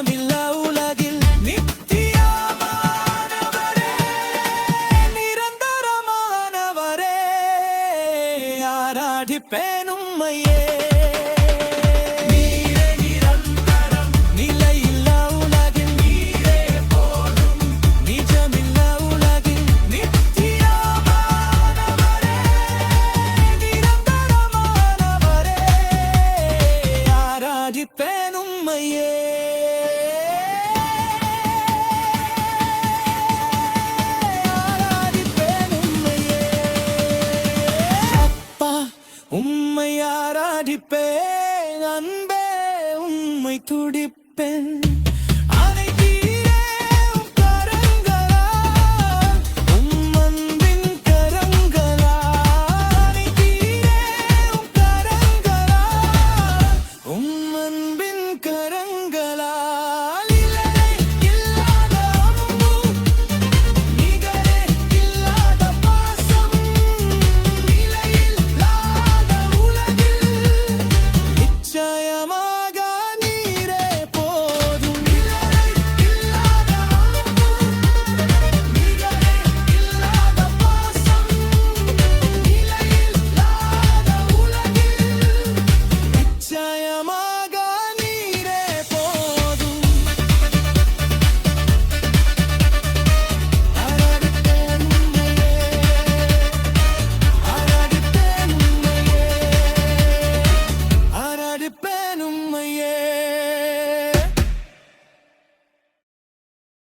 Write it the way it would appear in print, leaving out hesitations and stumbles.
நிஜமில்லா உலகில் நித்தியமானவரே, நிரந்தரமானவரே, ஆராதிப்பேன் உம்மையே. நீரே நிரந்தரம், நிலையில்லா உலகில் நீரே போதும், நிஜமில்லா உலகில் நித்தியமானவரே, நிரந்தரமானவரே, ஆராதிப்பேன் உம்மையே. உம்மை ஆராதிப்பேன் அன்பே, உம்மை துடிப்பேன். அனைத்தீரே உம் கரங்களால், உம் அன்பின் கரங்களால். அனைத்தீரே உம் கரங்களால், உம் அன்பின் கரங்களால். நிகரே இல்லாத அன்பு, நிகரே இல்லாத பாசம், நிலையில்லாத உலகில் நிச்சயமாக நீரே போதும். நிகரே இல்லாத அன்பு, நிகரே இல்லாத பாசம், நிலையில்லாத உலகில் நிச்சயமாக நீரே போதும். ஆராதிப்பேன் உம்மையே, ஆராதிப்பேன் உம்மையே, ஆராதிப்பேன் உம்மையே.